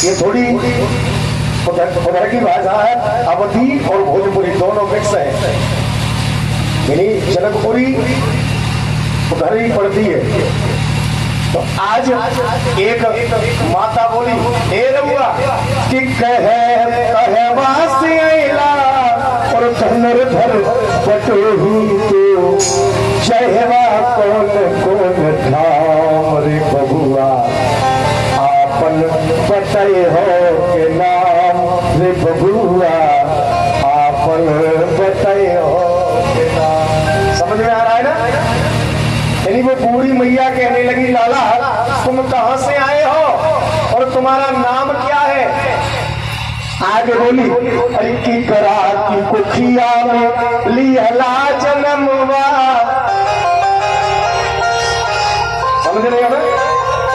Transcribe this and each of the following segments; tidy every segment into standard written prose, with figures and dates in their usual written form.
ये थोड़ी उधर की भाषा है, अवधी और भोजपुरी दोनों मिक्स है, यानी जनकपुरी उधर ही पड़ती है। तो आज एक माता बोली, ए रउआ कि कहे वासी आइला और धनुर धर बटोही तो जयवा कौन कौन धाम रे बबुआ आपन बताए हो के नाम रे बबुआ आपन बताए हो के नाम। समझ में आ रहा है ना? यानी वो बूढ़ी मैया कहने लगी, लाला तुम कहां से आए हो और तुम्हारा नाम क्या है? आगे बोली, अरे की करा की कुखिया में लिहला जन्मवा। समझ रहे हो?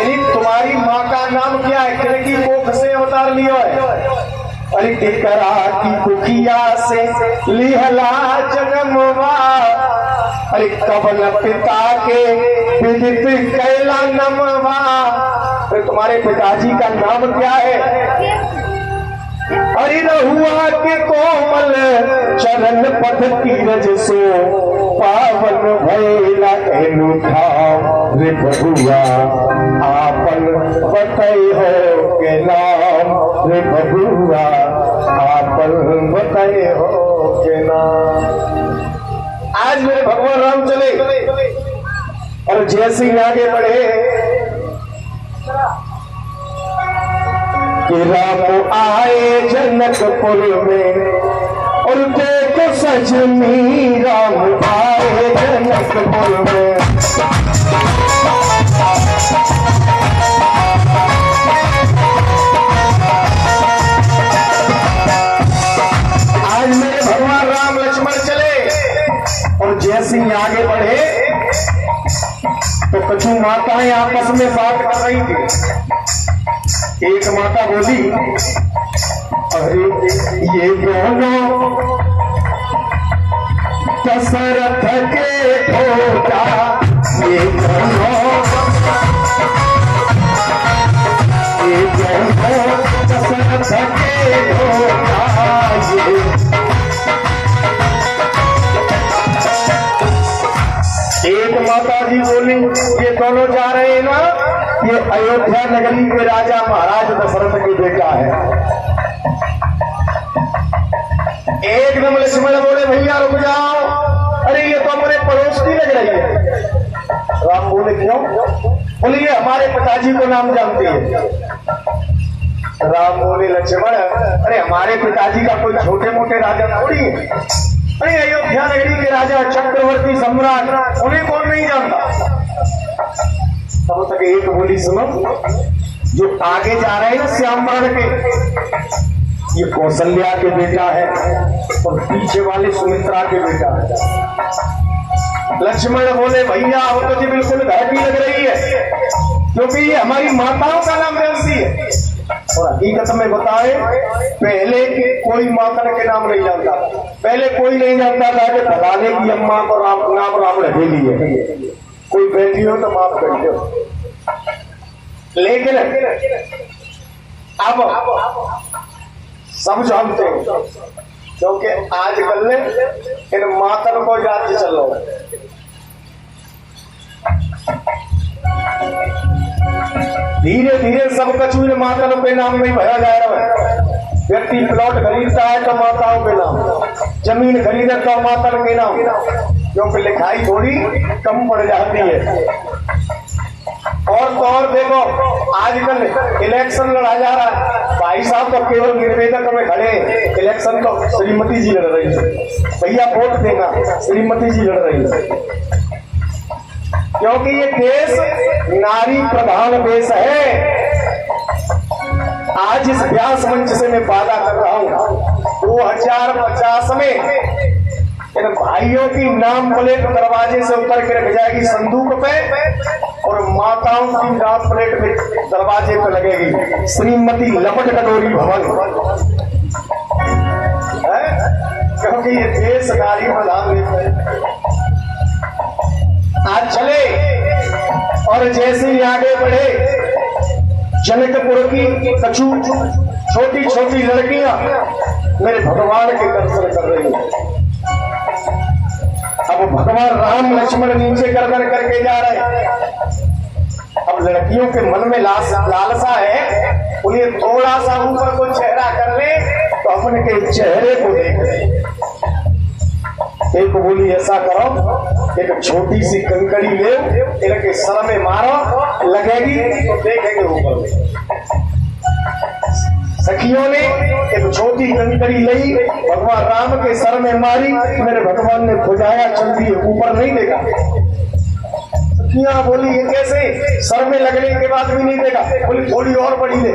यानी तुम्हारी माँ का नाम क्या है? किरकी कोख से अवतार लियो है। अरे की करा की कुखिया से लिहला जन्मवा। अरे कबल पिता के विदित कैला नमवा। अरे तुम्हारे पिताजी का नाम क्या है? अरे रहुआ के कोमल चरण पद तीरज सो पावन भैला कहनु ठाम रे बबुआ आपन बताई हो के नाम रे बबुआ आपन बताई हो के नाम। आज मेरे भगवान राम चले और जैसे ही आगे बढ़े कि राम आए जनकपुर में और देखो सजनी राम आए जनकपुर में। आज मेरे भगवान राम लक्ष्मण चले और जैसे ही आगे बढ़े तो कछु माताएं आपस में बात कर रही थी। एक माता बोली, अरे ये दोनों दशरथ के बेटा, ये दोनों दशरथ के बेटा। एक माता जी बोली, ये दोनों जा रहे हैं ना, ये अयोध्या नगरी के राजा महाराज दशरथ के बेटा है। एकदम लक्ष्मण बोले, भैया रुक जाओ, अरे ये तो हमारे पड़ोस की लग रही है। राम बोले, क्यों? बोले ये हमारे पिताजी को नाम जानती है। राम बोले, लक्ष्मण अरे हमारे पिताजी का कोई छोटे मोटे राजा थोड़ी है। अरे अयोध्या नगरी के राजा चक्रवर्ती सम्राट, उन्हें कौन नहीं जानता? तब तक एक बोली सुनो, जो आगे जा रहे हैं ना श्याम वर्ण के, ये कौशल्या के बेटा है और पीछे वाले सुमित्रा के बेटा है। लक्ष्मण बोले, भैया वो तो जी बिल्कुल घर की लग रही है, क्योंकि ये हमारी माताओं का नाम जानती है। और हकीकत में बताए, पहले के कोई माता के नाम नहीं जानता। पहले कोई नहीं जानता था कि फलाने की अम्मा को नाम राम रखेली है। कोई बैठी हो तो माफ कर दो, लेकिन अब सब जानते हैं, क्योंकि आजकल इन मातन को जाति चलो। धीरे धीरे सब कछु इन मातन के नाम में भरा जा रहा है। व्यक्ति प्लॉट खरीदता है तो माताओं के नाम, जमीन खरीदता तो मातन के नाम, क्योंकि लिखाई थोड़ी कम पड़ जाती है। और तो और देखो, आजकल इलेक्शन लड़ा जा रहा है। भाई साहब तो केवल निवेदक में खड़े, इलेक्शन तो श्रीमती जी लड़ रही है। भैया वोट देना, श्रीमती जी लड़ रही है, क्योंकि ये देश नारी प्रधान देश है। आज इस व्यास मंच से मैं वादा कर रहा हूं, 2050 में इन भाइयों की नाम प्लेट दरवाजे से उतर के रख जाएगी संदूक पे, और माताओं की नाम प्लेट में दरवाजे पे लगेगी श्रीमती लपट कटोरी भवन, क्योंकि ये देश नारी प्रधान देश है। आज चले और जैसे ही आगे बढ़े जनकपुर की कछु छोटी छोटी लड़कियां मेरे भगवान के दर्शन कर रही हैं। अब भगवान राम लक्ष्मण नीचे गर्दन करके जा रहे हैं। अब लड़कियों के मन में लालसा है, उन्हें थोड़ा सा ऊपर को चेहरा कर ले तो अपने के चेहरे को देख ले। एक बोली ऐसा करो, एक छोटी सी कंकड़ी ले, इनके सर में मारो, लगेगी तो देखेंगे ऊपर। सखियों ने एक छोटी कंकड़ी ली, भगवान राम के सर में मारी, मेरे भगवान ने खुजाया, चल दिए, ऊपर नहीं देखा। सखियां बोली ये कैसे, सर में लगने के बाद भी नहीं देखा। बोली थोड़ी और बड़ी ले,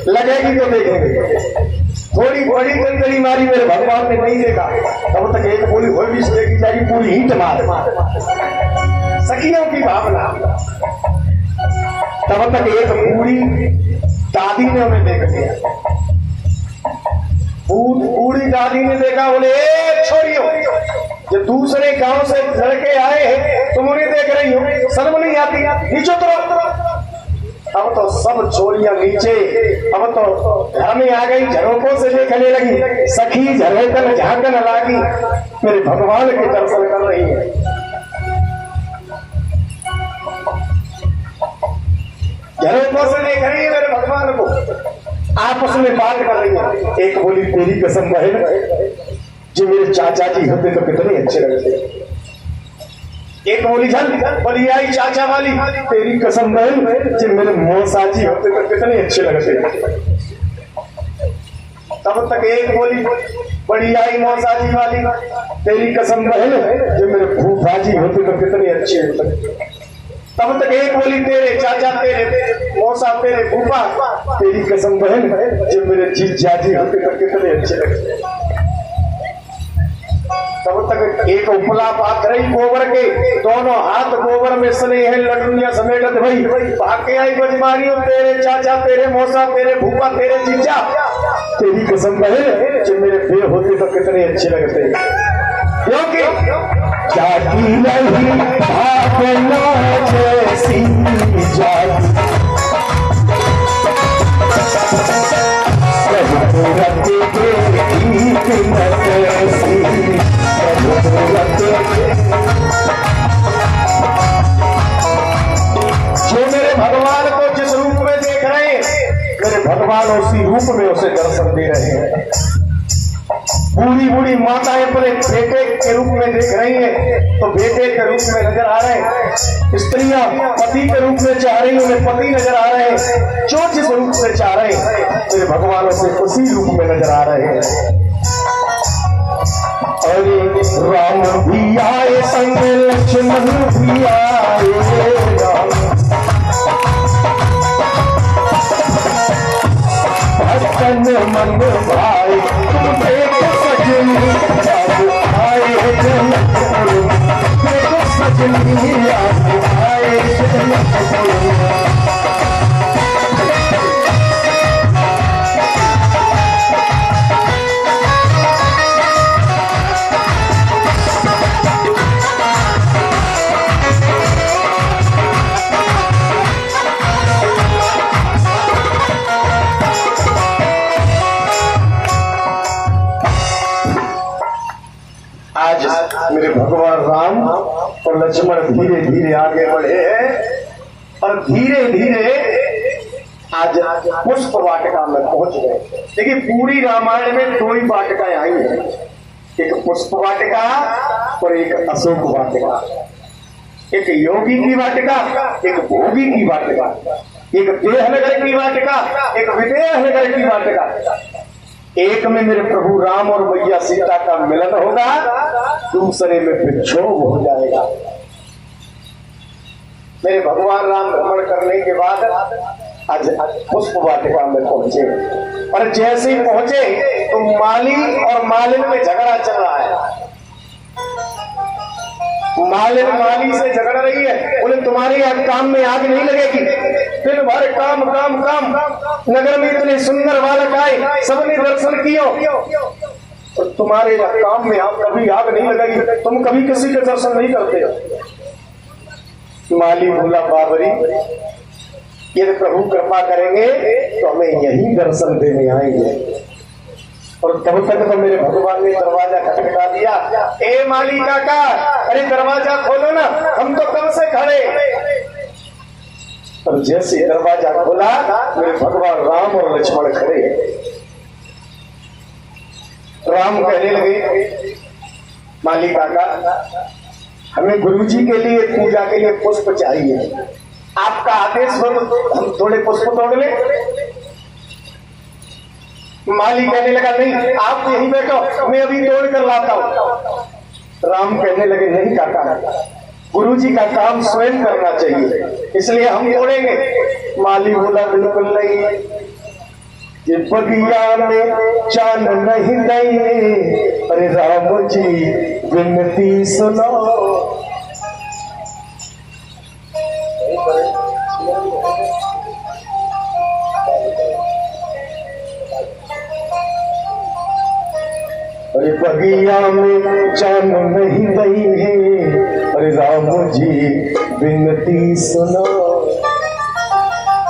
लगेगी तो देखेंगे। थोड़ी बड़ी कंकड़ी मारी, मेरे भगवान ने नहीं देखा। तब तक एक बोली हो भी देखी जाएगी, पूरी ईंट मार। सखियों की भावना। तब तक एक बूढ़ी दादी ने उन्हें देख लिया। बूढ़ी दादी ने देखा, बोले छोड़ियो, जो दूसरे गांव से लड़के आए हैं तुम उन्हें देख रही हो, शर्म नहीं आती? नीचे उतरो। अब तो सब छोरियां नीचे, अब तो घर में आ गई, झरोकों से देखने लगी। सखी झरोकन झांकन लागी, मेरे भगवान के दर्शन कर रही है। झरोकों से देख रही है मेरे भगवान को, आपस में बात कर रही है। एक बोली तेरी कसम बहन, जो मेरे चाचा जी होते तो कितने अच्छे लगते। एक बोली झल बोली आई चाचा वाली, तेरी कसम बहन, जो मेरे मौसा जी होते तो कितने अच्छे लगते। तब तक एक बोली बड़ी आई मौसा जी वाली, तेरी कसम बहन, जो मेरे फूफा जी होते तो कितने अच्छे लगते। तब तक एक बोली तेरे चाचा, तेरे मौसा, तेरे फूफा, तेरी कसम बहन, जो मेरे जीजा जी होते तो कितने अच्छे लगते। तब तक एक उपला पाक रही गोबर के, दोनों हाथ गोबर में स्नेह लटुनिया समेटत भई भाग के आई बजमारियों, तेरे चाचा, तेरे मौसा, तेरे फूफा, तेरे जीजा, तेरी कसम बहन, जो मेरे बे होते तो कितने अच्छे लगते। क्योंकि जाती नहीं भागना जैसी जाती, जो मेरे भगवान को जिस रूप में देख रहे हैं, मेरे भगवान उसी रूप में उसे दर्शन दे रहे हैं। बूढ़ी बूढ़ी माताएं अपने बेटे के रूप में देख रही हैं तो बेटे के रूप में नजर आ रहे हैं। स्त्रियां पति के रूप में चाह रही, उन्हें पति नजर आ रहे हैं। जो जिस रूप में चाह रहे हैं, मेरे भगवान उसे उसी रूप में नजर आ रहे हैं। अरे राम भी आए संग लक्ष्मण भी आए, भक्तन मन भाई तुम देखो सजनी आए जनकपुर, देखो सजनी आए जनकपुर। आज मेरे भगवान राम और लक्ष्मण धीरे धीरे आगे बढ़े हैं और धीरे धीरे आज पुष्प वाटिका में पहुंच गए। देखिए पूरी रामायण में दो ही वाटिकाएं आई हैं, एक पुष्प वाटिका और एक अशोक वाटिका। एक योगी की वाटिका, एक भोगी की वाटिका, एक देहनगर की वाटिका, एक विदेह नगर की वाटिका। एक में मेरे प्रभु राम और मैया सीता का मिलन होगा, दूसरे में विक्षोभ हो जाएगा। मेरे भगवान राम भ्रमण करने के बाद आज पुष्प वाटिका में पहुंचे और जैसे ही पहुंचे तो माली और मालिन में झगड़ा चल रहा है। मालिन माली से झगड़ रही है, बोले तुम्हारे यहाँ काम में आग नहीं लगेगी, दिन भर काम काम काम, नगर में इतने सुंदर बालक आए, सबने दर्शन किया, तो तुम्हारे काम में आप कभी आग नहीं लगेगी, तुम कभी किसी के दर्शन नहीं करते हो। माली बोला बाबरी यदि प्रभु कृपा करेंगे तो हमें यही दर्शन देने आएंगे। और तब तक तो मेरे भगवान ने दरवाजा खटखटा दिया, ए माली काका, अरे दरवाजा खोलो ना, हम तो कब से खड़े। और जैसे दरवाजा खोला मेरे भगवान राम और लक्ष्मण खड़े। राम कहने लगे, माली काका, हमें गुरुजी के लिए पूजा के लिए पुष्प चाहिए, आपका आदेश हो तो हम थोड़े पुष्प तोड़ ले। माली कहने लगा, नहीं आप यहीं बैठो, मैं अभी तोड़ कर लाता हूं। राम कहने लगे, नहीं काका, गुरुजी का काम स्वयं करना चाहिए, इसलिए हम तोड़ेंगे। माली बोला, बिल्कुल नहीं, ये बगिया में चांद नहीं नहीं, अरे राम जी विनती सुनो। अरे बगिया में जान नहीं गई है, अरे राम जी विनती सुनो।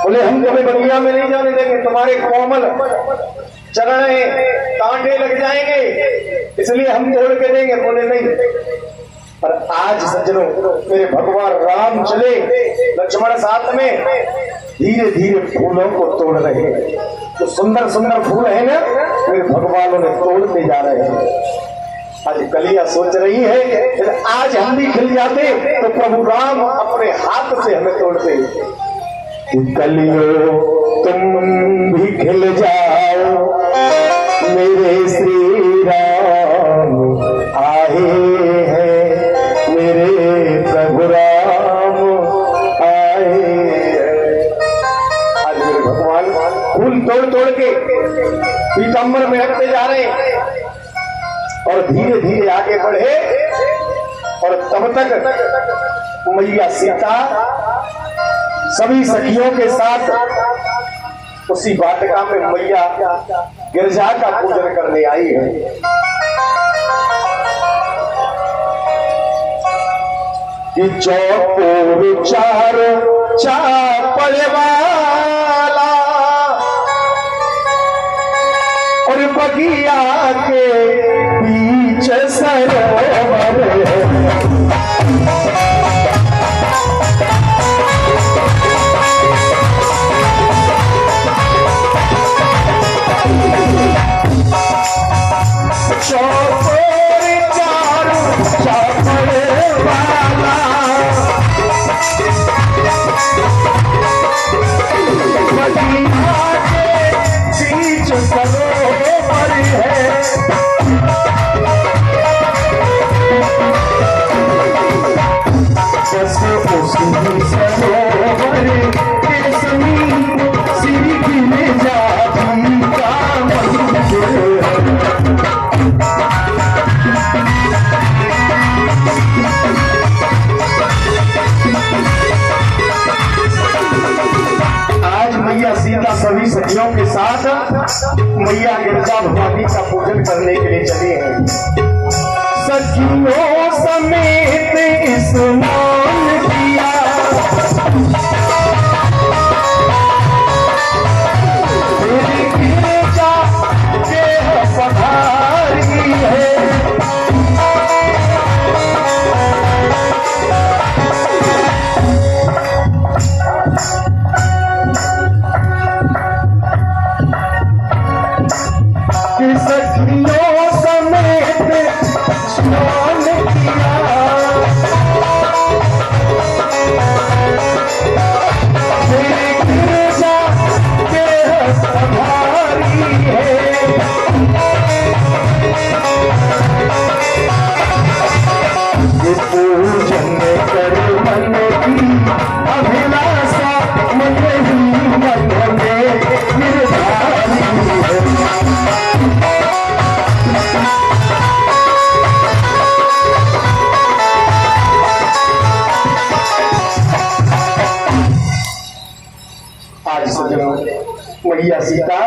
बोले, हम तुम्हें बगिया में नहीं जाने देंगे, तुम्हारे कोमल चरण कांटे लग जाएंगे, इसलिए हम तोड़ के देंगे। बोले नहीं। पर आज सज्जनों, मेरे भगवान राम चले, लक्ष्मण साथ में, धीरे धीरे फूलों को तोड़ रहे हैं। तो सुंदर सुंदर फूल है ना, मेरे भगवानों ने तोड़ते जा रहे हैं। आज कलियां सोच रही है, आज हम भी खिल जाते तो प्रभु राम अपने हाथ से हमें तोड़ते। कलियों तुम भी खिल जाओ, मेरे श्री राम आए हैं, मेरे प्रभु राम आए हैं। आज मेरे भगवान फूल तोड़ तोड़ के पीताम्बर में रखते जा रहे हैं और धीरे धीरे आगे बढ़े। और तब तक मैया सीता सभी सखियों के साथ उसी वाटिका में मैया गिरजा का पूजन करने आई है। कि चौकोर चार चापड़ वाला और बगिया के बीच सरोवर सभी सखियों के साथ मैया गिरजा भवानी का पूजन करने के लिए चले हैं। सखियों समेत स्नान किया, मेरी गिरजा देह पधारी है। सखियों समेत स्नान किया, मेरी गिरजा देह पधारी है। ये पूजन कर मन की अभिलाषा, मन ही मन में निर्धारी है। मैया सीता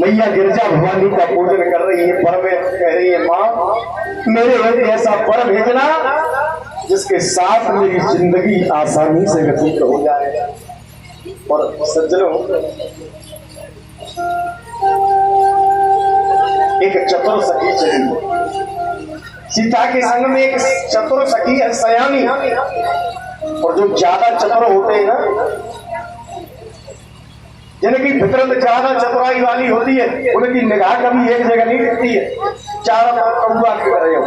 मैया गिरजा भवानी का पूजन कर रही है। पर में कह रही है, माँ मेरे घर ऐसा पर भेजना जिसके साथ मेरी जिंदगी आसानी से व्यतीत हो जाए। और सज्जनों, एक चतुर सखी चली सीता के संग में। एक चतुर सखी है सयानी। और जो ज्यादा चतुर होते हैं ना, जिनकी फितरत ज्यादा चतुराई वाली होती है, उनकी निगाह कभी एक जगह नहीं टिकती है, चारों तरफ कौआ फिर रहे हो।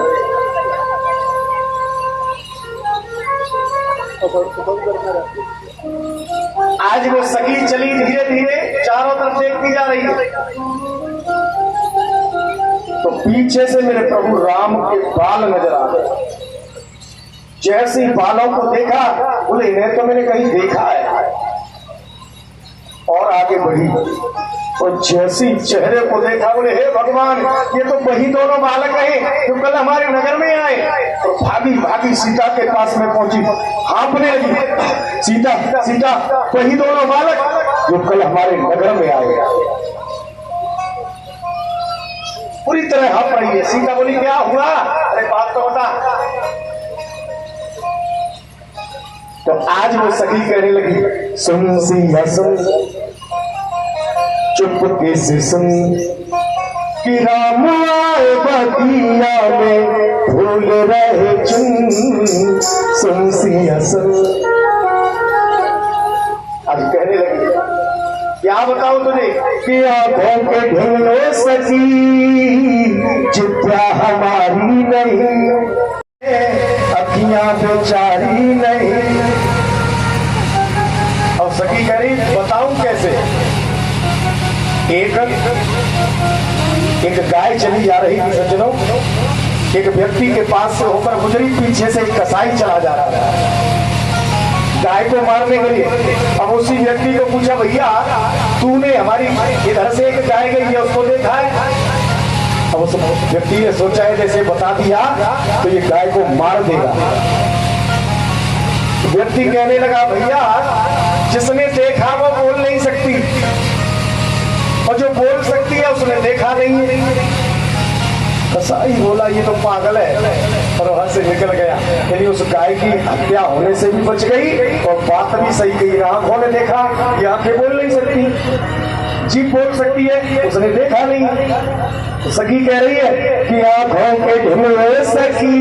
आज वो सखी चली धीरे धीरे चारों तरफ देखती जा रही है, तो पीछे से मेरे प्रभु राम के बाल नजर आ गए। जैसे ही बालों को देखा, बोले इन्हें तो मैंने कहीं देखा है, और आगे बढ़ी। और जैसी चेहरे को देखा, बोले हे भगवान, ये तो वही दोनों बालक हैं जो कल हमारे नगर में आए। तो भागी भागी सीता के पास में पहुंची, हाँफने लगी, सीता सीता, वही दोनों बालक जो कल हमारे नगर में आए। पूरी तरह हाँफ रही है। सीता बोली क्या हुआ? अरे बात तो बता। तो आज वो सखी कहने लगी, सुन सिया सुन, चुपके से सुन, कि राम आए बगिया में फूल रहे चुन। सुन सिया सुन। आज कहने लगी, क्या बताऊं तुझे कि आंखों के ढूंढो सकी, जित्या हमारी नहीं, अखियां बेचारी नहीं। और सखी कह रही, बताऊं कैसे? एक गाय चली जा रही थी सज्जनों, एक व्यक्ति के पास से होकर गुजरी, पीछे से एक कसाई चला जा रहा था गाय को मारने के लिए। अब उसी व्यक्ति को पूछा, भैया तूने हमारी इधर से एक गाय गई है, उसको देखा है? अब उस व्यक्ति ने सोचा है जैसे बता दिया तो ये गाय को मार देगा। व्यक्ति कहने लगा, भैया जिसने देखा वो बोल नहीं सकती, और जो बोल सकती है उसने देखा नहीं है। कसाई बोला, ये तो पागल है, और वहां से निकल गया। यानी उस गाय की हत्या होने से भी बच गई, और बात भी सही कही। आंखों ने देखा, ये आंखें बोल नहीं सकती, जीभ बोल सकती है, उसने देखा नहीं। तो सखी कह रही है कि आंखों के ढूंढे सखी,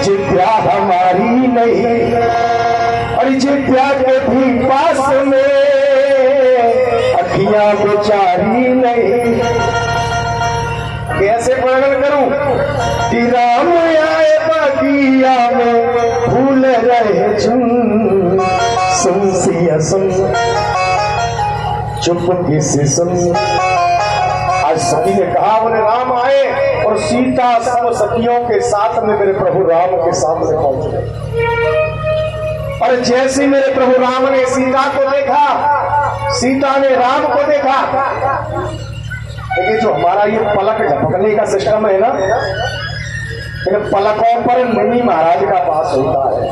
जित्या हमारी नहीं, और जित्या के भी पास में अखियां बेचारी नहीं। कैसे वर्णन करूं कि राम आए बगिया में फूल रहे चुन। सुन सिया सुन, चुपके से सुन। आज सखी ने कहा, बोले राम आए, और सीता सब सखियों के साथ में मेरे प्रभु राम के सामने पहुंच गए। और जैसे मेरे प्रभु राम ने सीता को देखा, सीता ने राम को देखा। देखिए, जो हमारा ये पलक झपकने का सिस्टम है ना, इन पलकों पर निमि महाराज का वास होता है।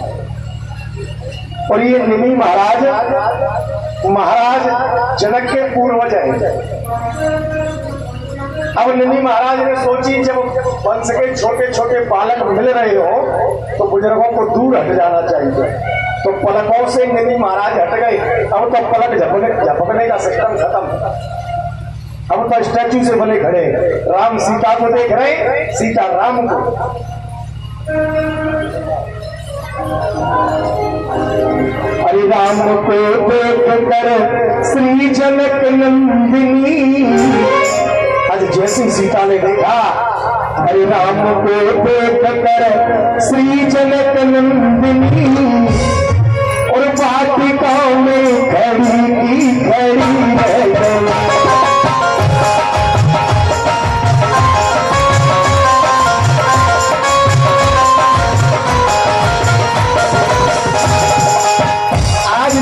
और ये निमि महाराज जनक के पूर्वज हैं। अब निमि महाराज ने सोची, जब वंश के छोटे छोटे बालक मिल रहे हो तो बुजुर्गों को दूर हट जाना चाहिए। तो पलकों से निमि महाराज हट गए। अब तो पलक झपकने का सिस्टम खत्म। अब तो स्टैचू से बने खड़े, राम सीता को देख रहे, सीता राम को। अरे राम को देख कर श्री जनक नंदिनी। आज जैसी सीता ने देखा, अरे राम को देख कर श्री जनक नंदिनी, और वाटिकाओं में खड़ी की खड़ी रह गई।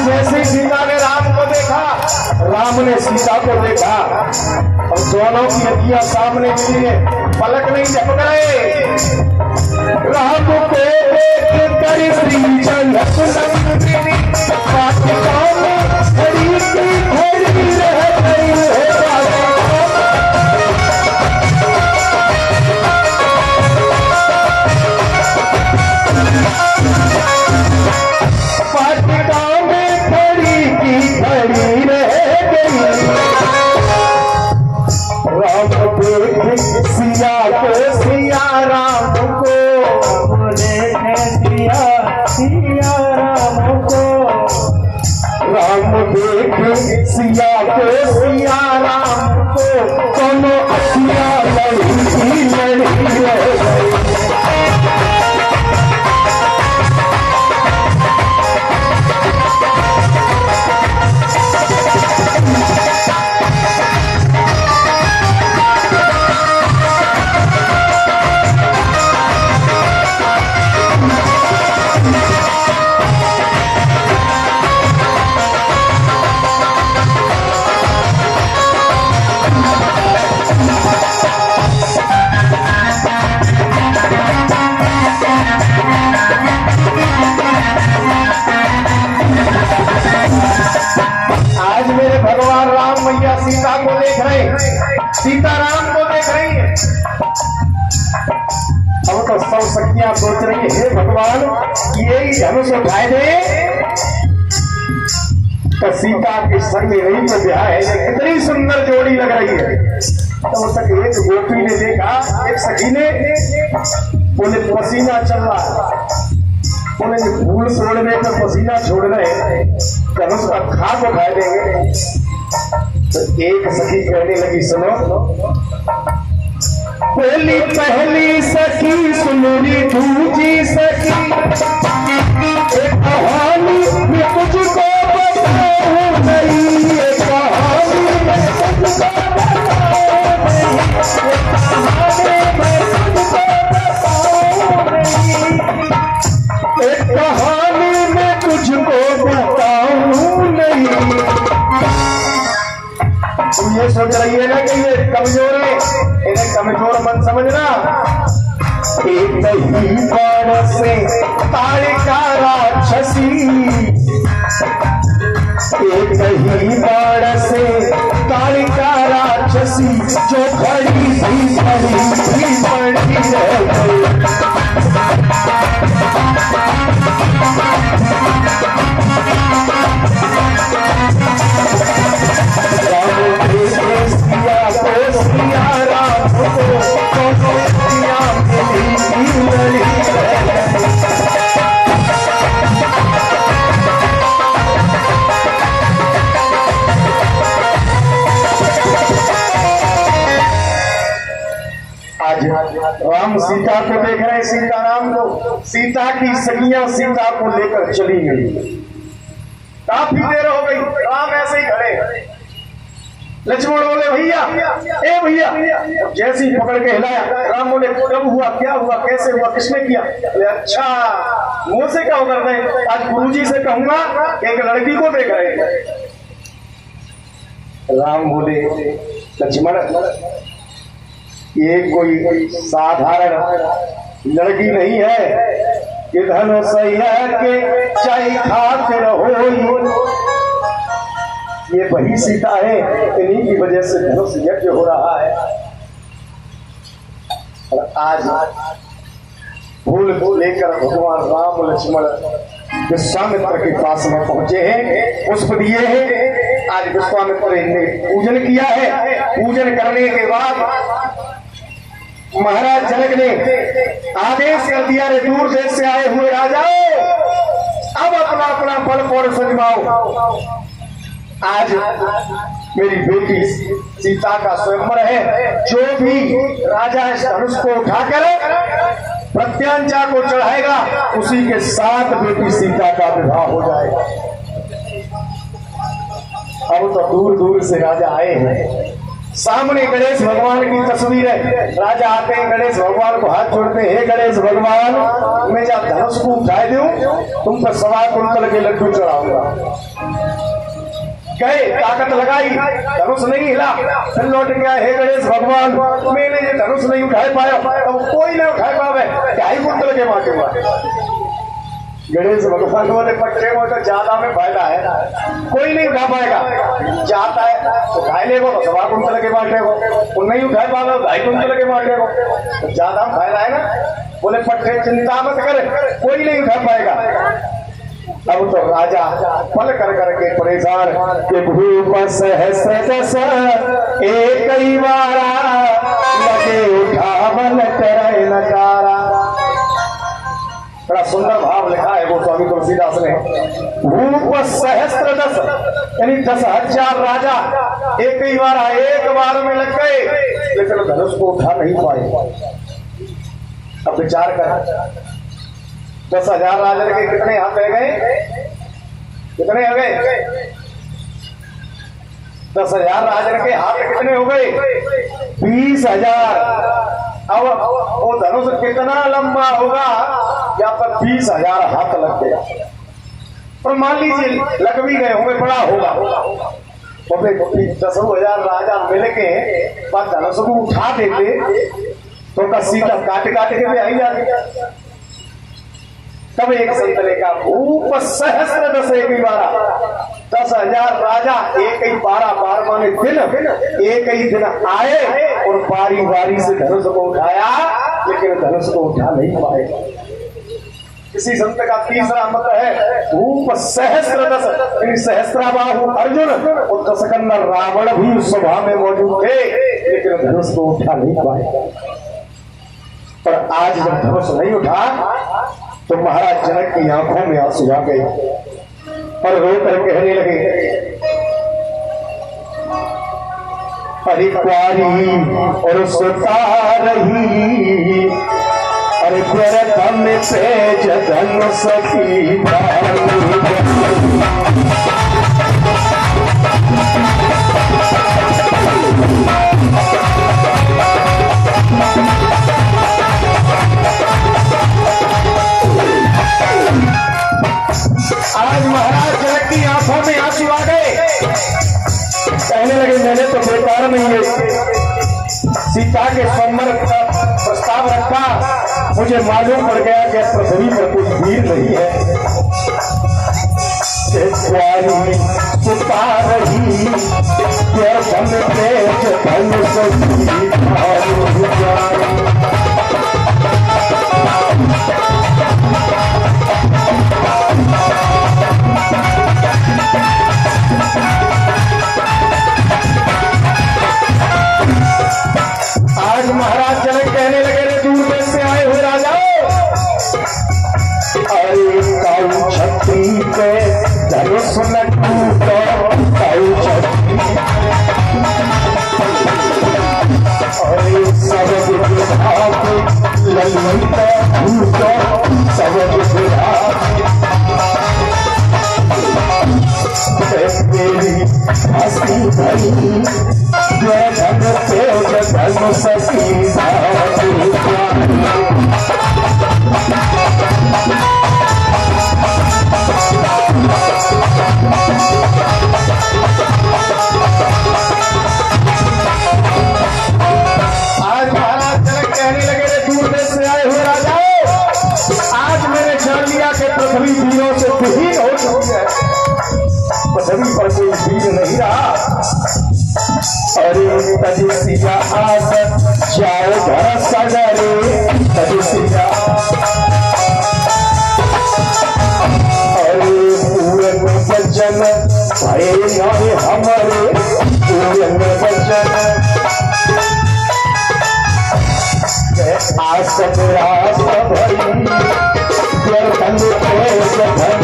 जैसे सीता ने राम को देखा, राम ने सीता को देखा, और दोनों की अखियां सामने मिली है, पलक नहीं झपक रहे। राम को देख कर श्री जनक नंदिनी, वाटिकाओं में खड़ी की खड़ी रह गई है। राम देखे सिया को सिया राम को दोनों अखियां लड़ी भगवान राम मैया सीता को देख रहे हैं, सीता राम को देख रही है। अब तो सब सखियां सोच रही है, हे भगवान ये ही धनुष उठाए दे तो सीता के संग नहीं तो ब्याह है। कितनी सुंदर जोड़ी लग रही है। तब तक एक गोपी ने देखा, एक सखी ने, बोले पसीना चल रहा है, बोले फूल तोड़ने पर पसीना छोड़ रहे, धनुष का खाक उठा देंगे। तो एक सखी कहने लगी, सुनो पहली पहली सखी सुनरी दूजी सखी, एक कहानी मैं तुझको बताऊं नहीं, एक कहानी मैं तुझको बताऊं नहीं, एक कहानी मैं तुझको बताऊं नहीं, एक कहानी मैं तुझको बताऊं नहीं। तुम ये सोच रही है ना कि ये कमजोर है, इन्हें कमजोर मत समझना। एक नहीं बाण से ताड़िका राक्षसी, एक नहीं बाण से ताड़िका राक्षसी, जो खड़ी थी पड़ी रह गई। राम सीता को देख रहे हैं, सीता राम को, सीता की सखियां सीता को लेकर चली गई। काफी देर हो गई, राम ऐसे ही खड़े। लक्ष्मण बोले भैया, ए भैया, जैसे ही पकड़ के हिलाया, राम बोले कब हुआ, क्या हुआ, कैसे हुआ, किसने किया? अच्छा मुंह से क्या कर रहे, आज गुरुजी से कहूंगा एक लड़की को देख रहे। राम बोले लक्ष्मण ये कोई साधारण लड़की नहीं है, ये धनुष के चाय खातिर हो, ये वही सीता है, इन्हीं की वजह से धनुष यज्ञ हो रहा है। और आज फूल लेकर भगवान राम लक्ष्मण विश्वामित्र के पास में पहुंचे हैं, पुष्प दिए हैं। आज विश्वामित्र ने पूजन किया है। पूजन करने के बाद महाराज जनक ने आदेश कर दिया, रे दूर देश से आए हुए राजाओं, अब अपना अपना बल और सजमाओ। आज मेरी बेटी सीता का स्वयंवर है, जो भी राजा इस धनुष को उठाकर प्रत्यांचा को चढ़ाएगा, उसी के साथ बेटी सीता का विवाह हो जाएगा। अब तो दूर दूर से राजा आए हैं, सामने गणेश भगवान की तस्वीर है। राजा आते हैं, गणेश भगवान को हाथ जोड़ते हैं, हे गणेश भगवान, मैं जब धनुष को उठाए दूं, तुम पर 1.25 कुंतल के लड्डू चढ़ाऊंगा। गए, ताकत लगाई, धनुष नहीं हिला, फिर लौट गया, हे गणेश भगवान, मैंने ये धनुष नहीं उठा पाया, तो कोई नहीं उठा पावे, 2.5 कुंतल के बांटूंगा। गणेश भगवान बोले पट्टे में तो ज्यादा में फायदा है, कोई नहीं उठा पाएगा, जाता है तो उठाए लेगो तो 1.25 कुंतल के बांटे को, नहीं उठा पाएगा 2.5 कुंतल के बांटे को, तो ज्यादा फायदा है ना। बोले पट्टे चिंता मत कर, कोई नहीं उठा पाएगा। अब तो राजा पल कर करके परेशान के भूप सहस्र दस एक ही बारा लगे उठावल करे नकारा। बड़ा सुंदर भाव लिखा है गोस्वामी तुलसीदास ने। भूप सहस्र दस यानी 10,000 राजा एक ही बार में लग गए, लेकिन धनुष को उठा नहीं पाए। अब विचार कर, 10,000 राजा के कितने हाथ रह गए? कितने हो गए? 10,000 राजा के हाथ कितने हो गए? 20,000। अब वो धनुष कितना लंबा होगा? यहाँ पर 20,000 हाथ लग गया। और मान लीजिए लग भी गए होंगे, बड़ा होगा, तो 10,000 राजा मिलके बाद धनुष को उठा देते तो का सीधा काट के भी आई जाती। तब एक संत ने कहा भूप सहस्र 10 एक ही 10,000 राजा एक ही 12 माने दिन, एक ही दिन आए और बारी बारी से धनुष को उठाया, लेकिन धनुष को उठा नहीं पाए। किसी संत का तीसरा मत है भूप सहस्र 10, सहस्राबाहु अर्जुन और 10 कन्ना रावण भी उस सभा में मौजूद थे, लेकिन धनुष को उठा नहीं पाए। पर आज जब धनुष नहीं उठा तो महाराज जनक की आंखों में आंसू आ गए और रोकर कहने लगे, अरे प्यारी और सुता रही, अरे प्रथम से जगन सखी आज महाराज जनक की आंखों में आंसू आ गए। कहने लगे मैंने तो बेकार नहीं है, सीता के स्वयंवर का प्रस्ताव रखा, मुझे मालूम पड़ गया कि पृथ्वी पर कोई वीर नहीं है। सुता रही आज महाराज जनक कहने लगे रे दूर देश से आए हुए राजाओं, अरे काऊ छत्री पे धनुष न टूटो, काऊ छत्री अरे सब विभाग ललित टूटो, सब विभाग तेरी हंसी भरी धन सखी आज महाराज जनक कहने लगे रे दूर देश से आए हुए राजाओं, आज मैंने जान लिया कि पृथ्वी वीरों से विहीन हो चुकी है, पृथ्वी पर कोई वीर नहीं रहा। अरे तजिया आस जाओ घर सगरे तजिया, अरे पूरन वचन भय नहीं हमारे, पूरन वचन आस रास भई व्यर्थन देश धन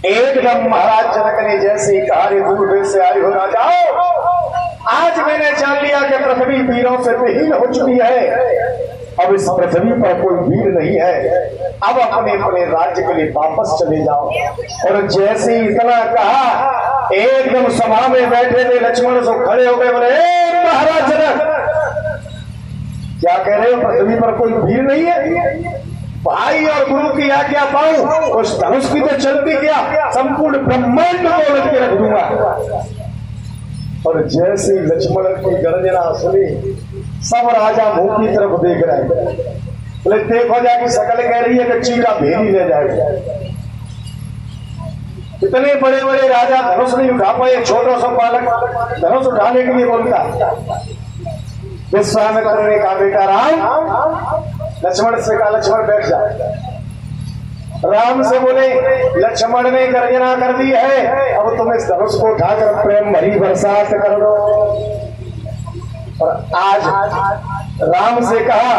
एकदम महाराज जनक ने जैसे ही कहा रे दूर देश से आए हो राजाओ, आज मैंने जान लिया कि पृथ्वी वीरों से विहीन हो चुकी है, अब इस पृथ्वी पर कोई वीर नहीं है, अब अपने अपने राज्य के लिए वापस चले जाओ। और जैसे ही इतना कहा एकदम सभा में बैठे थे लक्ष्मण सब खड़े हो गए, बोले महाराज जनक क्या कह रहे हो, पृथ्वी पर कोई वीर नहीं है? भाई और गुरु की आज्ञा पाऊं उस धनुष की तो चलती क्या, संपूर्ण ब्रह्मांड को उलट के रख दूंगा। और जैसे ही लक्ष्मण की गर्जना सुनी सब राजा मुंह की तरफ देख रहे हैं, बोले देखो जाके शकल कह रही है कि चीरा भेड़ी ले जाएगा। इतने बड़े बड़े राजा धनुष नहीं उठा पाए, छोटा सा बालक धनुष उठाने के लिए बोलता। विश्वामित्र ने कहा बेटा राम लक्ष्मण से कहा लक्ष्मण बैठ जा। राम से बोले लक्ष्मण ने गर्जना कर दी है, अब तुम इस धनुष को उठाकर प्रेम भरी बरसात कर दो। और आज राम से कहा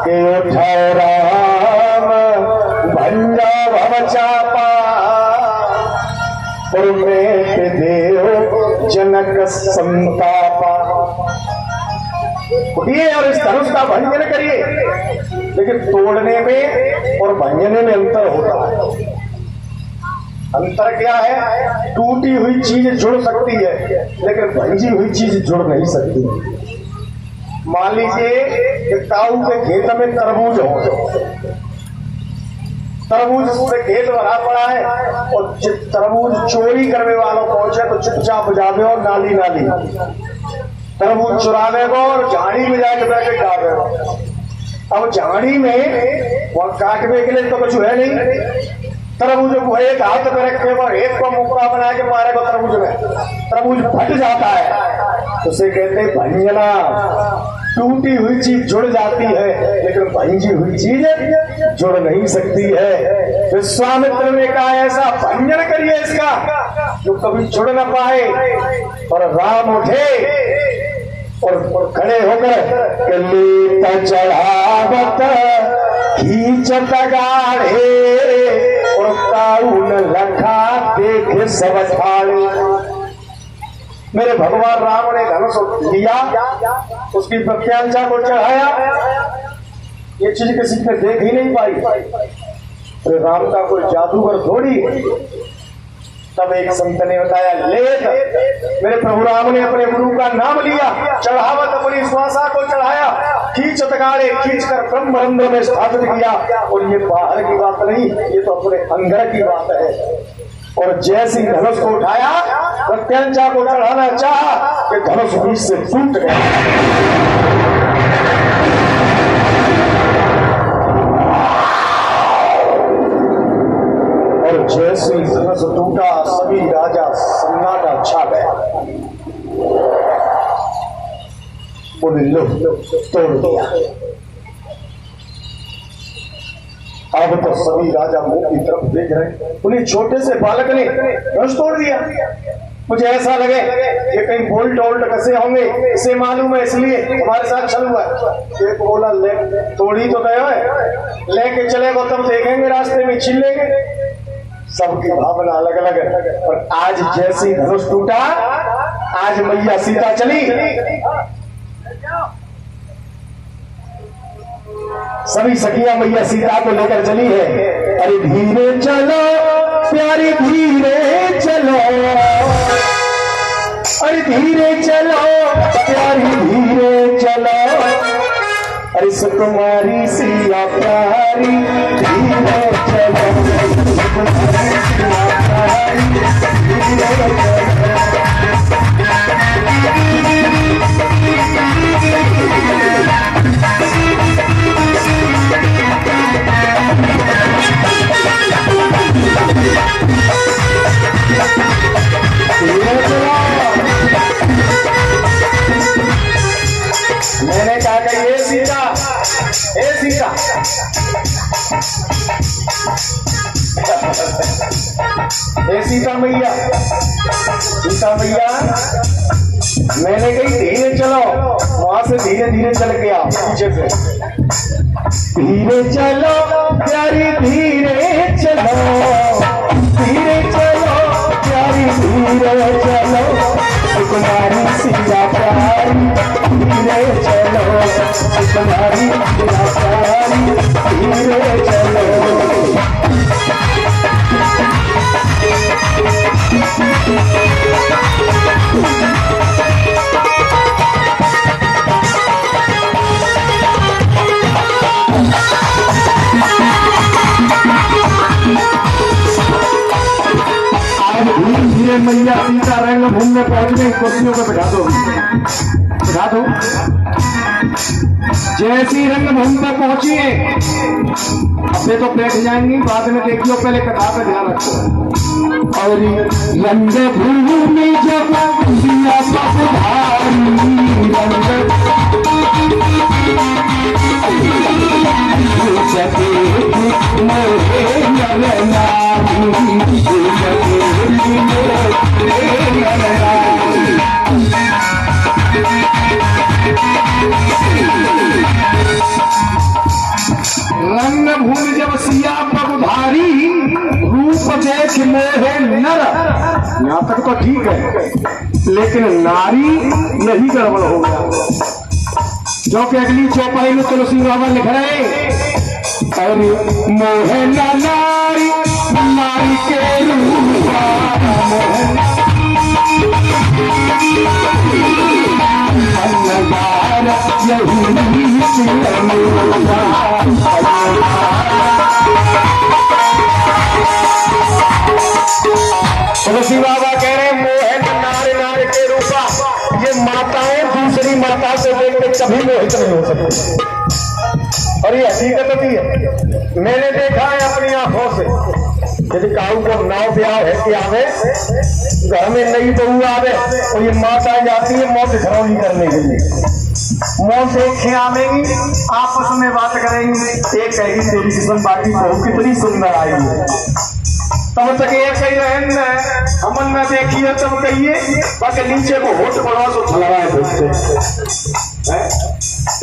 कि उठाओ राम भंजा भव चापा और में देव जनक संतापा। उठिए और इस धनुष का भंजन करिए। लेकिन तोड़ने में और भंजने में अंतर होता है। अंतर क्या है? टूटी हुई चीज जुड़ सकती है लेकिन भंजी हुई चीज जुड़ नहीं सकती। मान लीजिए कि काऊ के खेत में तरबूज हो, तरबूज से खेत भरा पड़ा है और तरबूज चोरी करने वालों पहुंचे तो चुपचाप जावे और नाली नाली तरबूज चुरावे को और झाड़ी में जाके बैठे खावे। अब झाड़ी में वहां काटने के लिए तो कुछ है नहीं। तरबूज को एक हाथ में रखे और एक को मुक्का बना के मारे को तरबूज में, तरबूज फट जाता है। उसे कहते भंजना। टूटी हुई चीज जुड़ जाती है लेकिन भंजी हुई चीज जुड़ नहीं सकती है। विश्वामित्र ने कहा ऐसा भंजन करिए इसका जो कभी जुड़ न पाए। और राम उठे और खड़े होकर लीता चढ़ावत खींचत गाढ़े और काउन लखा देखे सब ठाड़े। मेरे भगवान राम ने धनुष लिया, उसकी प्रत्यांशा को चढ़ाया। ये चीज किसी ने देख ही नहीं पाई। अरे राम का कोई जादूगर थोड़ी। तब एक संत ने बताया लेख मेरे प्रभु राम ने अपने गुरु का नाम लिया, चढ़ावत अपनी श्वासा को चढ़ाया, खींच तगाड़े खींच कर ब्रह्मरंध्र में स्थापित किया। और ये बाहर की बात नहीं, ये तो अपने अंदर की बात है। और जैसे धनुष को उठाया, प्रत्यंचा को चढ़ाना चाहा कि धनुष बीच से टूट गया। और जैसे धनुष टूटा, सभी राजा सन्नाटा छा गया। बोले लो तोड़ दिया। अब तो सभी राजा मुंह की तरफ देख रहे। उन्हें छोटे से बालक ने धनुष तोड़ दिया। मुझे ऐसा लगे कि कहीं बोल्ट वोल्ट कसे होंगे, इसे मालूम है इसलिए हमारे साथ चल हुआ है। एक बोला ले तोड़ी तो गया है, लेके चलेगा तब देखेंगे रास्ते में छीन लेंगे। सबकी भावना अलग अलग है। और आज जैसी धनुष टूटा, आज मैया सीता चली, सभी सखियां मैया सीता को लेकर चली है। अरे धीरे चलो प्यारी धीरे चलो, अरे धीरे चलो प्यारी धीरे चलो, अरे सुकुमारी सिया प्यारी धीरे चलो, सुकुमारी सिया प्यारी धीरे चलो। मैंने कहा कि ये सीता, ये सीता, ये सीता मैया, सीता मैया, मैंने कही धीरे चलो, वहां से धीरे धीरे चल के आओ पीछे से। धीरे चलो प्यारी धीरे चलो, धीरे चलो प्यारी धीरे चलो, सुकुमारी सिया प्यारी धीरे चलो, सुकुमारी सिया प्यारी धीरे चलो। धीरे मैया सीता रंग भूमि में पहुंच गई। कुर्सियों को बिठा दो, बिठा दो। जैसी रंग भूमि पर पहुंची है, अपने तो बैठ जाएंगी, बाद में देखियो, पहले कथा पे ध्यान रखो। और रंग भूमि जब रंग रंग भूमि जब सिया पगुधारी, रूप देख मोहे नर। यहाँ तक तो ठीक है, लेकिन नारी यही गड़बड़ हो गया। जो कि अगली चौपाई में तुलसी बाबा लिख रहे हैं, मोहे नारी नारी के रूप तुलसी बाबा कह रहे मोहन नारी नारी के रूपा। ये माताएं दूसरी माता से देख के कभी मोहित नहीं हो सकती, और ये हकीकत भी है। मैंने देखा है अपनी आंखों से, यदि काऊ को नाव ब्याह है कि आवे, घर में नई बहू आवे और ये माता जाती है मौत घरौनी करने के लिए। मौत से आवेगी, आपस में बात करेंगी, एक कहेगी तेरी किस्म बाकी बहू कितनी सुंदर आई है। तब तक एक ही रहन हमन न देखिए तब कहिए, बाकी नीचे को होठ पड़ा तो छलवाए बोलते।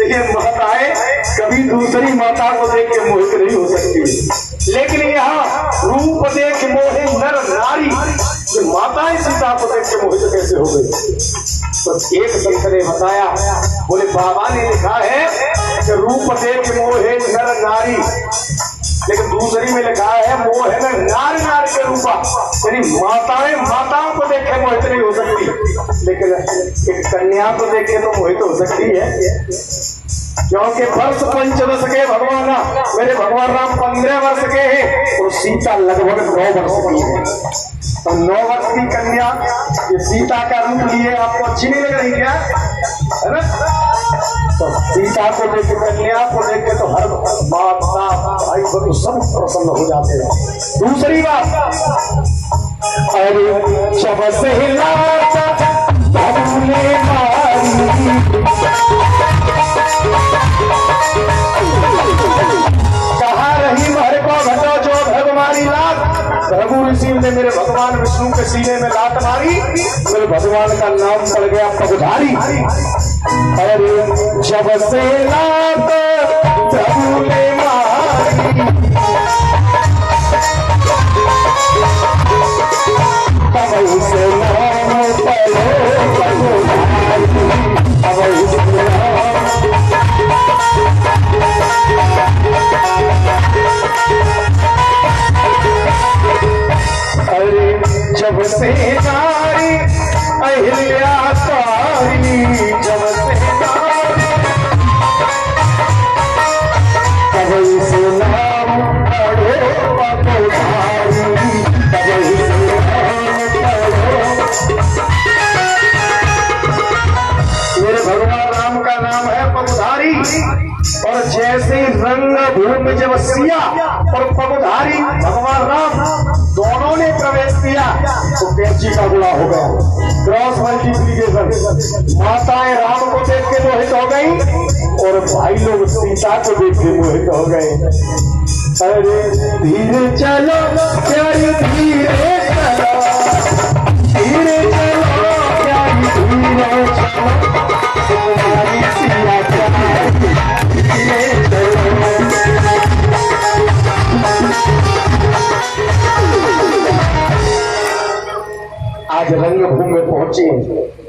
ये माताएं कभी दूसरी माता को देख के मोहित नहीं हो सकती, लेकिन यहाँ रूप देख मोहे नर नारी। माताएं सीता को देख के मोहित कैसे हो गई? तो एक संत ने बताया, बोले बाबा ने लिखा है कि रूप देख मोहे नर नारी, लेकिन दूसरी में लिखा है मोहे नार नार के रूपा। यानी माताएं माताओं को देख के मोहित नहीं हो सकती, लेकिन एक कन्या को देख के तो मोहित हो सकती है। क्योंकि वर्ष 15 के भगवान, मेरे भगवान राम 15 वर्ष के हैं और सीता लगभग 9 वर्ष की है। तो 9 वर्ष की कन्या ये सीता का रूप लिए आपको अच्छी नहीं लग रही क्या? है ना? तो सीता को देख के, कन्या को देख के तो हर माता भाई बंधु सब प्रसन्न हो जाते हैं। दूसरी बात, अरे जब से कहा रही महर को घटो जो भगवानी लात। भृगु ऋषि ने मेरे भगवान विष्णु के सीने में लात मारी, मेरे भगवान का नाम पड़ गया पगधारी। अरे जब से लात प्रभु ने मारी, तब से नाम पड़े पगधारी। अरे जब से नारी अहिल्या तारी, जब से नारी तब से नाम पढ़ो पगधारी, तब से नाम पढ़ो। मेरे भगवान राम का नाम है पगधारी। और जैसे रंग भूमि जब सिया और पगधारी भगवान राम दोनों ने प्रवेश किया तो कैंची का गुणा हो गया, क्रॉस मल्टीप्लीकेशन। माताएं राम को देख के मोहित हो गई और भाई लोग सीता को देख के मोहित हो गए। अरे धीरे चलो प्यारी धीरे चलो, धीरे चलो प्यारी धीरे चलो, तुम्हारी सिया प्यारी धीरे चलो। आज रंगभूमि में पहुंचे,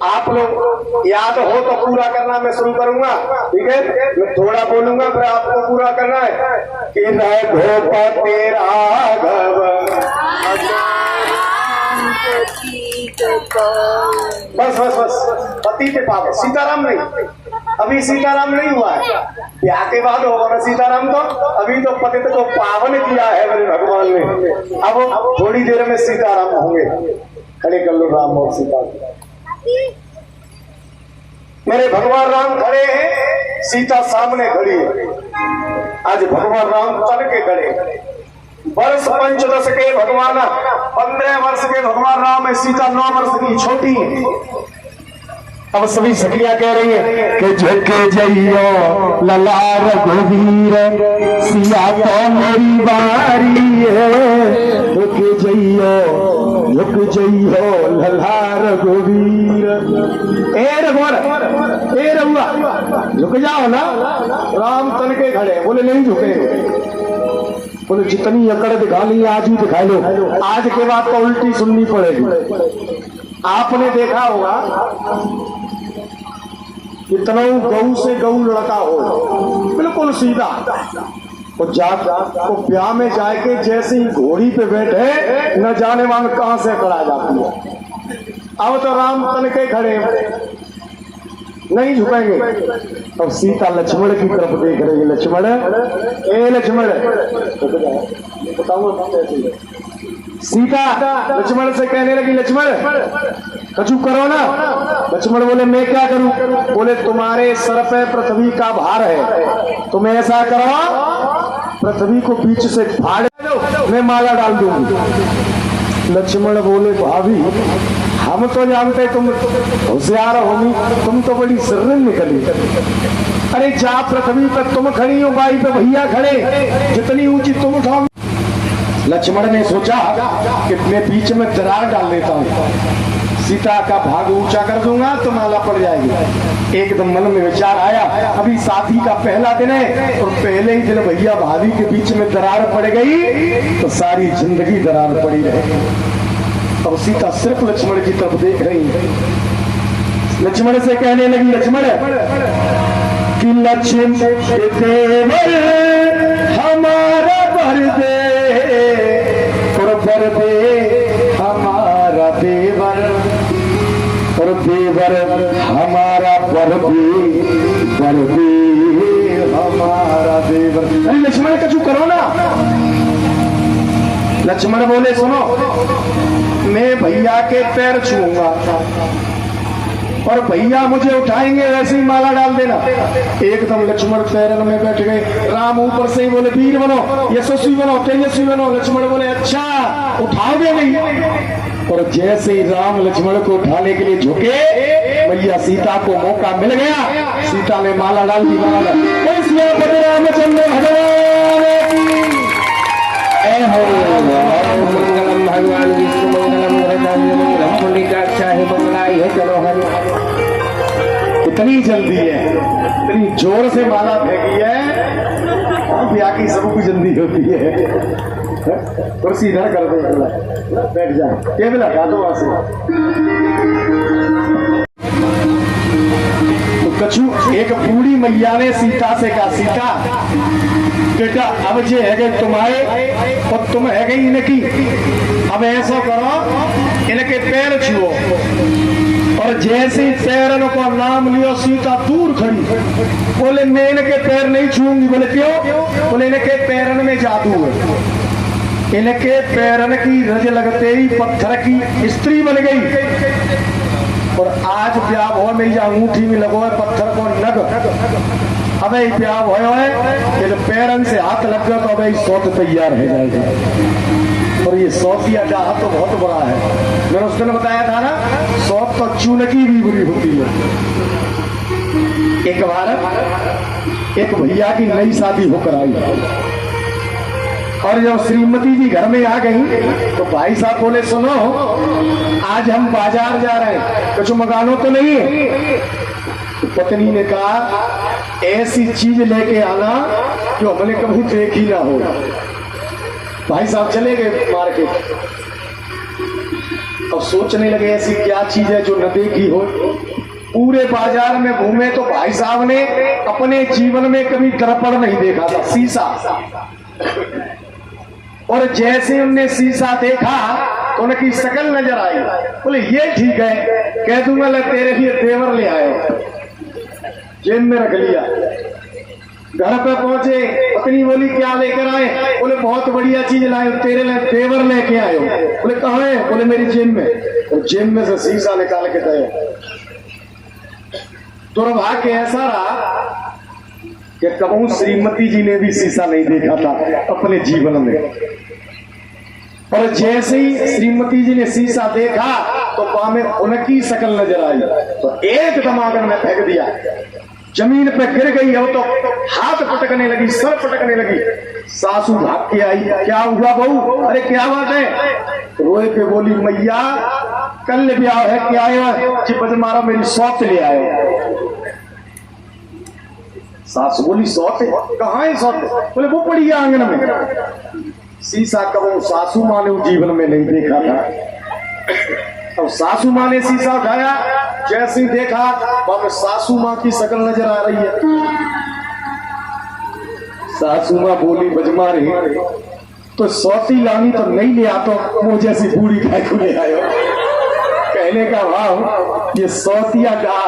आप लोग याद हो तो पूरा करना, मैं शुरू करूंगा, ठीक है? मैं थोड़ा बोलूंगा फिर आपको पूरा करना है कि रघुपति राघव। बस बस बस, पति पे पाप, सीताराम नहीं, अभी सीताराम नहीं हुआ है, ब्याह के बाद होगा ना सीताराम। तो अभी तो पति को पावन किया है मेरे भगवान ने, अब थोड़ी देर में सीताराम होंगे। खड़े कर लो राम और सीता। मेरे भगवान राम खड़े हैं, सीता सामने खड़ी है। आज भगवान राम तन के खड़े, वर्ष 15 के भगवान, 15 वर्ष के भगवान राम है, सीता 9 वर्ष की छोटी है। अब सभी सखियां कह रही है कि झुके जइयो ललार रघुवीर, सिया तो मेरी बारी है, झुके जइयो झुक जई हो लल्हार गोवीर। ए रघुवर, ए रघुआ, झुक जाओ ना। राम तन के खड़े, बोले नहीं झुकेंगे। बोले जितनी अकड़ दिखा ली आज ही दिखा लो, आज के बाद तो उल्टी सुननी पड़ेगी। आपने देखा होगा कितना गऊ से गऊ लड़का हो, बिल्कुल सीधा, और तो ब्याह में जाके जैसे ही घोड़ी पे बैठे न जाने वाले कहां से कड़ा जाती है। अब तो राम तन के खड़े नहीं झुकेंगे। अब सीता लक्ष्मण की तरफ देख रही है। लक्ष्मण, ए लक्ष्मण, सीता लक्ष्मण से कहने लगी, लक्ष्मण कछु करो ना। लक्ष्मण बोले मैं क्या करूं? बोले तुम्हारे सर पे पृथ्वी का भार है, तुम ऐसा करो पृथ्वी को बीच से फाड़ दो, मैं माला डाल दूंगी। लक्ष्मण बोले भाभी हम तो जानते तुम होशियार होगी, तुम तो बड़ी सर्रिन निकली। अरे जा पृथ्वी पर तुम खड़ी हो, बाई पे भैया खड़े, जितनी ऊंची तुम उठाओ। लक्ष्मण ने सोचा कि मैं बीच में दरार डाल देता हूँ, सीता का भाग ऊंचा कर दूंगा तो माला पड़ जाएगी। एकदम मन में विचार आया, अभी शादी का पहला दिन है और पहले ही दिन भैया भाभी के बीच में दरार पड़ गई तो सारी जिंदगी दरार पड़ी रहेगी। और सीता सिर्फ लक्ष्मण की तरफ देख रही है। लक्ष्मण से कहने लगी, लक्ष्मण कि लक्ष्मण देवर हमारा बर दे और बर दे हमारा देवर, और देवर हमारा बर दे हमारा देवर। अरे लक्ष्मण कछु करो ना। लक्ष्मण बोले सुनो, मैं भैया के पैर छूऊंगा और भैया मुझे उठाएंगे, वैसे ही माला डाल देना। एकदम लक्ष्मण पैरन में बैठ गए। राम ऊपर से ही बोले वीर बनो, यशस्वी बनो, तेजस्वी बनो। लक्ष्मण बोले अच्छा उठाओगे नहीं। और जैसे ही राम लक्ष्मण को उठाने के लिए झुके, भैया सीता को मौका मिल गया, सीता ने माला डाल दी। माला रामचंद्र भगवान मंगलम भगवान विष्णु मंगलम पुण्डिकाक्षाहि मंगलाय है। चलो हरि, इतनी जल्दी है, इतनी जोर से माला फेंकी है, ब्याह की सबको जल्दी होती है। कुर्सी इधर कर दो, बैठ जाए, टेबल हटा दो वहां से। तो कछु एक बूढ़ी मैया ने सीता से कहा, सीता बेटा अब जे है गए तुम्हारे और तुम है गई इनकी, अब ऐसा करो इनके पैर छुओ। और जैसे ही पैरन को नाम लियो, सीता दूर खड़ी, बोले मैं इनके पैर नहीं छूऊंगी। बोले क्यों? बोले इनके पैरन में जादू है, इनके पैरन की रज लगते ही पत्थर की स्त्री बन गई। और आज ब्याह हो मेरी अंगूठी में लगो है पत्थर को नग। अब ब्याह हो है, पैरन से हाथ लग गया तो अब सौत तैयार है जाएगा। और ये सौतिया चाह तो बहुत बड़ा है। मैंने उस दिन बताया था ना, सौत तो चूनकी भी बुरी होती है। एक बार एक भैया की नई शादी होकर आई और जब श्रीमती जी घर में आ गई तो भाई साहब बोले सुनो आज हम बाजार जा रहे हैं, कुछ मंगानो तो नहीं है। तो पत्नी ने कहा ऐसी चीज लेके आना जो हमने कभी देखी ना हो। भाई साहब चले गए मार्केट, अब सोचने लगे ऐसी क्या चीज है जो न देखी हो। पूरे बाजार में घूमे तो भाई साहब ने अपने जीवन में कभी दर्पण नहीं देखा था, शीशा। और जैसे उनने शीशा देखा तो उनकी शक्ल नजर आई। बोले ये ठीक है, कह दूंगा ले तेरे लिए देवर ले आए। जेब में रख लिया। घर पे पहुंचे, पत्नी बोली क्या लेकर आए? बोले बहुत बढ़िया चीज लाए, तेरे लिए देवर लेके आए हो। बोले कहाँ है? बोले मेरी जेब में। और जेब में से शीशा निकाल के दे। दुर्भाग्य ऐसा रहा कि कबू श्रीमती जी ने भी शीशा नहीं देखा था अपने जीवन में। और जैसे ही श्रीमती जी ने शीशा देखा तो वहां में उनकी शक्ल नजर आई तो एक दमागन में फेंक दिया। जमीन पे गिर गई है, वो तो हाथ पटकने लगी, सर पटकने लगी। सासू भाग के आई, क्या हुआ बहू? अरे क्या बात है? रोए पे बोली, मैया कल ब्याह है, क्या आयो जी? बज मारा मेरी सौत ले आयो। सासू बोली, सौत कहाँ है? सौत बोले वो पड़ी है आंगन में। शीशा कबो सासू माँ ने जीवन में नहीं देखा था। अब सासू माँ ने शीशा उठाया, जैसे ही देखा वहां सासू माँ की शक्ल नजर आ रही है। सासू माँ बोली, बजमा रही तो सौती लानी तो नहीं ले आता, मुझे जैसी बूढ़ी गाय को ले आयो। कहने का भाव, ये सौतिया का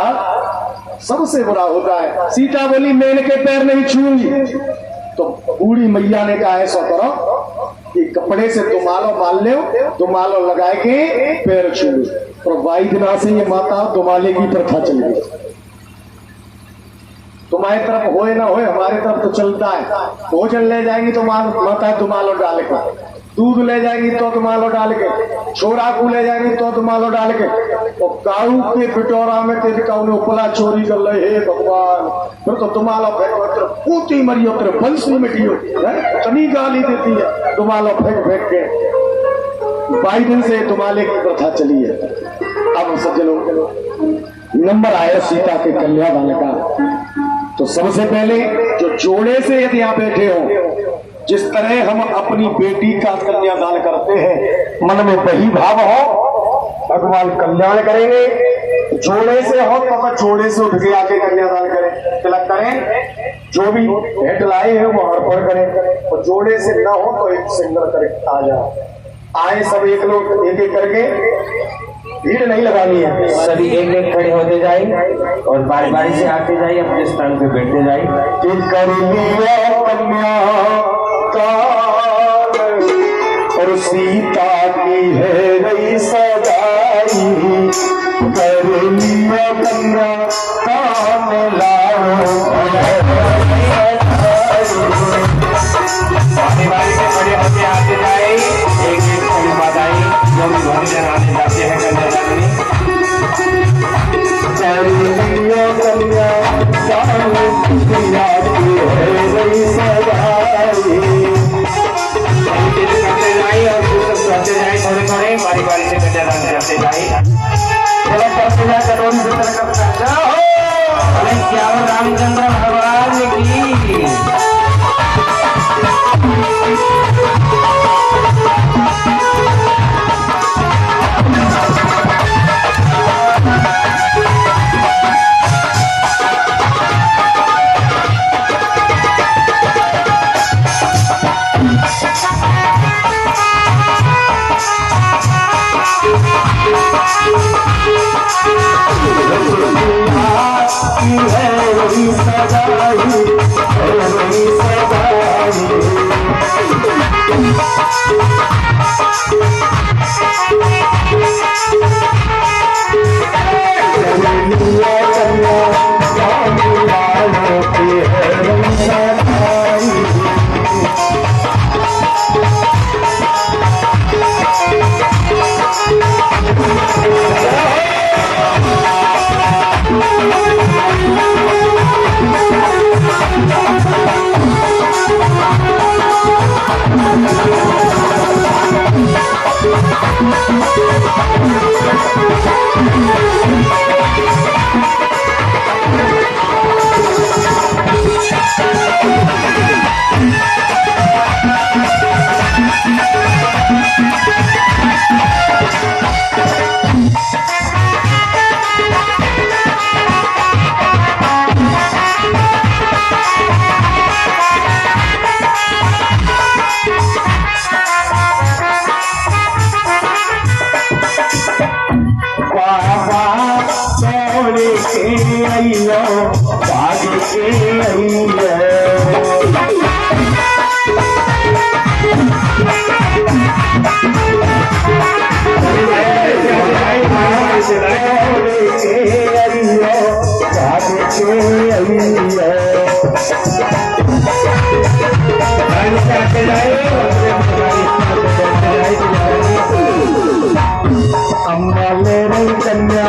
सबसे बुरा होता है। सीता बोली, मैंने के पैर नहीं छूंगी। तो बूढ़ी मैया ने कहा, ऐसा करो कि कपड़े से दुमालो बांध लो, दुमालो लगाए के पैर छू लो। और बाई दिना से ये माता दुमाले की प्रथा चल गई। तुम्हारी तरफ होए ना होए, हमारे तरफ तो चलता है। भोजन ले जाएंगी तो माता दुमालो डाल के, दूध ले जाएंगी तो दुमालो डाल के, छोरा को ले जाएंगी तो दुमालो डाल के। और काऊ के पिटोरा में तेरी काऊ ने उपला चोरी कर ले, हे भगवान, फिर तो दुमालो फेंक पूती मरियो, तेरे बंसी मिटियो, चनी गाली देती है दुमालो फेंक फेंक के। 22 दिन से दुमाले की प्रथा चली है। अब सज्जनों, नंबर आया सीता के कन्यादान का। तो सबसे पहले जो जोड़े से यदि यहाँ बैठे हो, जिस तरह हम अपनी बेटी का कन्यादान करते हैं, मन में वही भाव हो, भगवान कल्याण करेंगे। जोड़े से हो तो जोड़े से उठ के आके कन्यादान करें, तिलक करें, जो भी भेंट लाए हैं वो अर्पण करें। और जोड़े से न हो तो एक सिंगर करके आ जाओ। आए सब एक लोग, एक एक करके, भीड़ नहीं लगानी है। सभी एक एक खड़े होते जाए और बारी बारी से आते जाए, अपने स्थान पे बैठते जाए। कर लिया कन्या और सीता की है रही सगाई, कर लिया कन्या काम लाओ। बारी बारी से खड़े होते आते जाए, एक एक खड़ी माताएं जो भी ध्वनि जनाने जाते हैं कन्यादान में। कर लिया कन्या काम सीता की है रही सगाई। करते जाए और करते जाए, थोड़े थोड़े बारी बारी से कन्यादान करते जाए। क्या रामचंद्र भगवान की। अम्मा ले रही कन्या,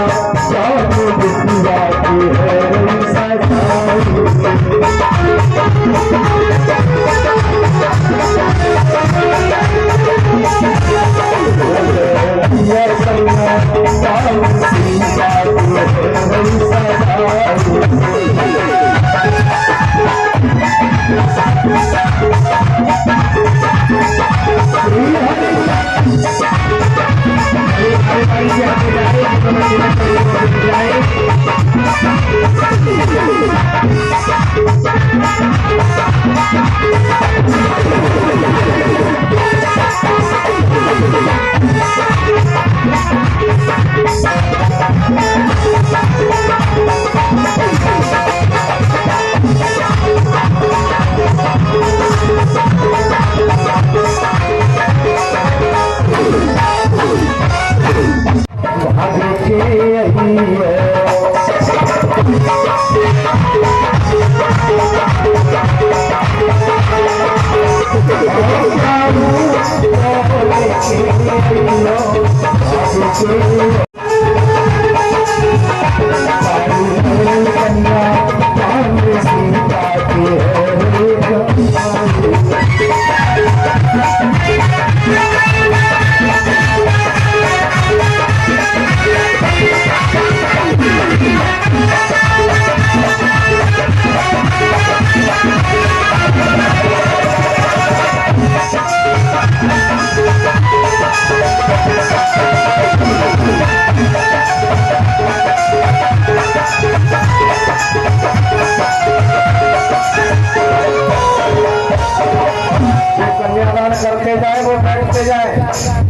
कन्यादान करके जाए वो बैठते जाए,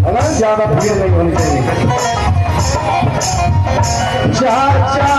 है ना, ज्यादा भीड़ नहीं होनी चाहिए। चाचा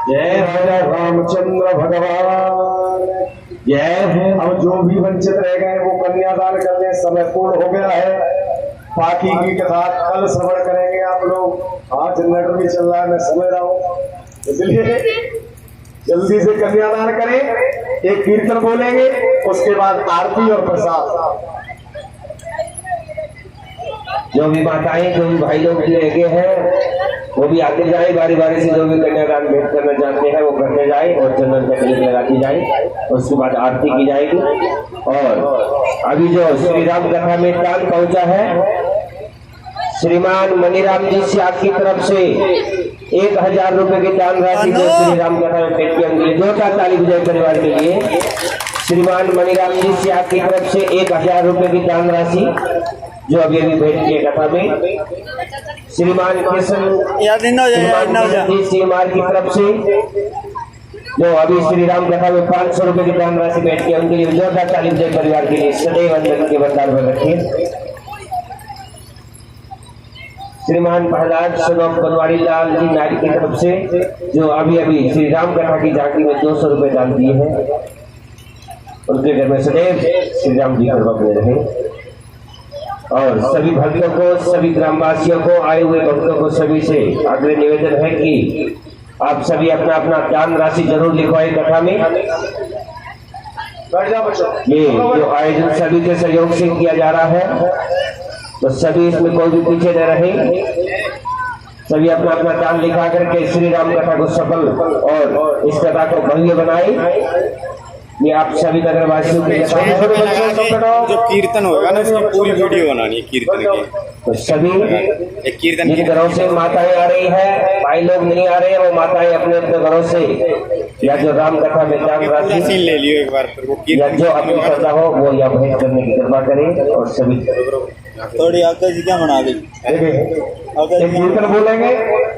जय राजा रामचंद्र भगवान जय। अब जो भी वंचित रह गए वो कन्यादान करने समय पूर्ण हो गया है। बाकी की कथा कल श्रवण करेंगे आप लोग। आज जनरेटर भी चल रहा है, मैं समझ रहा हूँ, इसलिए जल्दी से कन्यादान करें। एक कीर्तन बोलेंगे, उसके बाद आरती और प्रसाद। जो भी माताएं जो भी भाई लोग लगे हैं वो भी आते जाए बारी बारी से। जो भी कन्यादान भेंट करना चाहते हैं वो करते जाए और चंदन का तिलक लगाती जाए। उसके बाद आरती की जाएगी। और अभी जो श्री राम कथा में दान पहुंचा है, श्रीमान मनीराम जी से आपकी तरफ से 1000 रुपए की दान राशि जो श्री राम कथा में भेंट किया उनके लिए जोरदार ताली विजय परिवार के लिए। श्रीमान मनीराम जी से आपकी तरफ से 1000 रुपए की दान राशि जो अभी अभी भेंट किए कथा में। श्रीमान कृष्ण जी सीएमआर की तरफ से जो अभी श्री राम कथा में 500 रुपए की दान राशि भेंट किया उनके लिए जोरदार ताली विजय परिवार के लिए सदैव अंदर के वरदान में रखिए। श्रीमान प्रहलाद स्वरूप बनवारी लाल जी नारी की तरफ से जो अभी अभी श्री राम कथा की झांकी में 200 रुपए दान दिए हैं, उनके घर में सदैव श्री राम जी कृपा बने रहे। और सभी भक्तों को, सभी ग्रामवासियों को, आए हुए भक्तों को सभी से आग्रह निवेदन है कि आप सभी अपना अपना दान राशि जरूर लिखवाए कथा में। ये जो आयोजन सभी के सहयोग से किया जा रहा है, तो सभी इसमें कोई भी पीछे न रहे। सभी अपना अपना दान लिखा करके श्री राम कथा को सफल और इस कथा को भव्य बनाए। ये आप सभी नगरवासियों के जो कीर्तन होगा ना उसकी पूरी वीडियो बनानी है कीर्तन की। तो सभी एक कीर्तन जिन घरों से माताएं आ रही है, भाई लोग नहीं आ रहे हैं, वो माताएं अपने अपने घरों से या जो राम कथा में दान राशि ले लियो एक बार, फिर वो या जो अपनी श्रद्धा हो वो या भेंट करने की कृपा करें। और सभी थोड़ी आगे जी क्या बना दी कीर्तन बोलेंगे।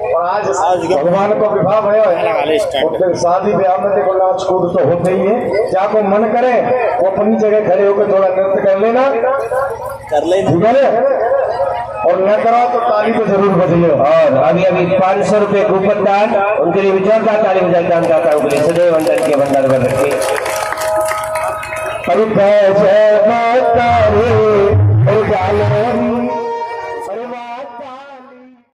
और आज भगवान को विवाह है और फिर शादी ब्याह में देखो नाच कूद तो होते ही है। क्या को मन करे वो अपनी जगह खड़े होकर थोड़ा नृत्य कर लेना, कर ले, ठीक है। और न करो तो ताली तो जरूर बजिए। और अभी अभी 500 रुपए कूपन दान उनके लिए जोरदार ताली बजाई दान दाताओं के लिए सदैव अंदर के भंडार में रखे। जय माता रे